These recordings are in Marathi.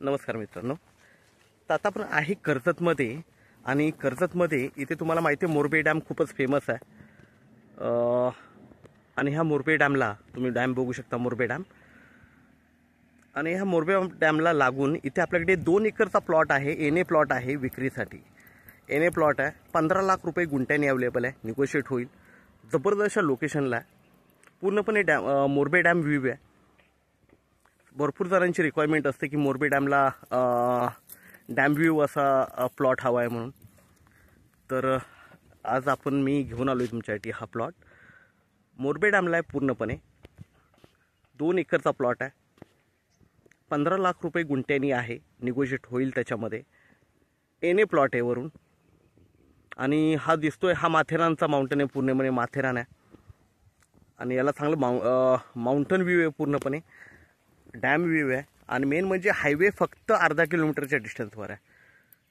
नमस्कार मित्रांनो. तर आता आपण आहे कर्जतमध्ये आणि कर्जतमध्ये इथे तुम्हाला माहिती आहे मोरबे डॅम खूपच फेमस आहे. आणि ह्या मोरबे डॅमला तुम्ही डॅम बघू शकता, मोरबे डॅम. आणि ह्या मोरबे डॅमला लागून इथे आपल्याकडे 2 एकरचा प्लॉट आहे, एनए प्लॉट आहे विक्रीसाठी. एनए प्लॉट आहे, 15 लाख रुपये गुंठ्याने अवेलेबल आहे, निगोशिएट होईल. जबरदस्त लोकेशनला आहे, पूर्णपणे मोरबे डॅम व्ह्यू आहे. भरपूर जणांची रिक्वायरमेंट असते की मोरबे डॅमला डॅम व्ह्यू असा प्लॉट हवा आहे म्हणून. तर आज मी घेऊन आलो आहे तुमच्यासाठी हा प्लॉट. मोरबे डॅमला आहे, पूर्णपणे 2 एकरचा प्लॉट आहे, 15 लाख रुपये गुंठ्यानी आहे, निगोशिएट होईल त्याच्यामध्ये. एनए प्लॉट आहे वरून. आणि हा दिसतोय हा माथेरानचा माउंटन आहे, पूर्णपणे माथेरान आहे. आणि याला चांगलं माउंटन व्ह्यू आहे, पूर्णपणे डॅम व्ह्यू आहे. आणि मेन म्हणजे हायवे फक्त अर्धा किलोमीटरच्या डिस्टन्सवर आहे,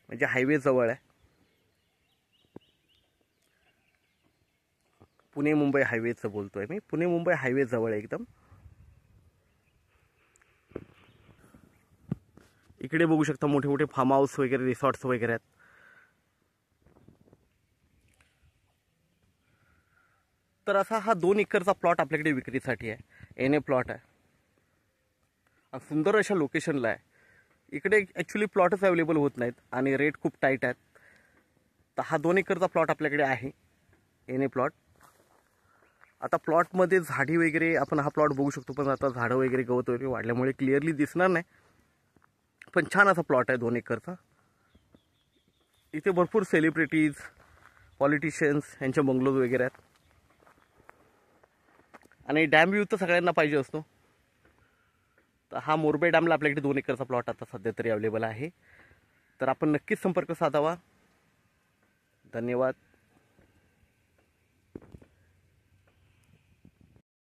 म्हणजे हायवे जवळ आहे. पुणे मुंबई हायवेचं बोलतोय मी, पुणे मुंबई हायवे जवळ आहे एकदम. इकडे बघू शकता मोठे मोठे फार्म हाऊस वगैरे, रिसॉर्ट्स वगैरे आहेत. तर असा हा 2 एकरचा प्लॉट आपल्याकडे विक्रीसाठी आहे, एनए प्लॉट आहे. सुंदर अशा लोकेशनला आहे. इकडे ॲक्च्युली प्लॉटच अवेलेबल होत नाहीत आणि रेट खूप टाईट आहेत. तर हा 2 एकरचा प्लॉट आपल्याकडे आहे, एनए प्लॉट. आता प्लॉटमध्ये झाडी वगैरे आपण हा प्लॉट बघू शकतो, पण आता झाडं वगैरे गवत वगैरे वाढल्यामुळे क्लिअरली दिसणार नाही, पण छान असा प्लॉट आहे 2 एकरचा. इथे भरपूर सेलिब्रिटीज, पॉलिटिशियन्स यांचे बंगलोज वगैरे आहेत. आणि डॅम व्ह्यू तर सगळ्यांना पाहिजे असतो. तर हा मोरबे डॅमला आपल्याकडे 2 एकरचा प्लॉट आता सध्या तरी अवेलेबल आहे. तर आपण नक्कीच संपर्क साधावा. धन्यवाद.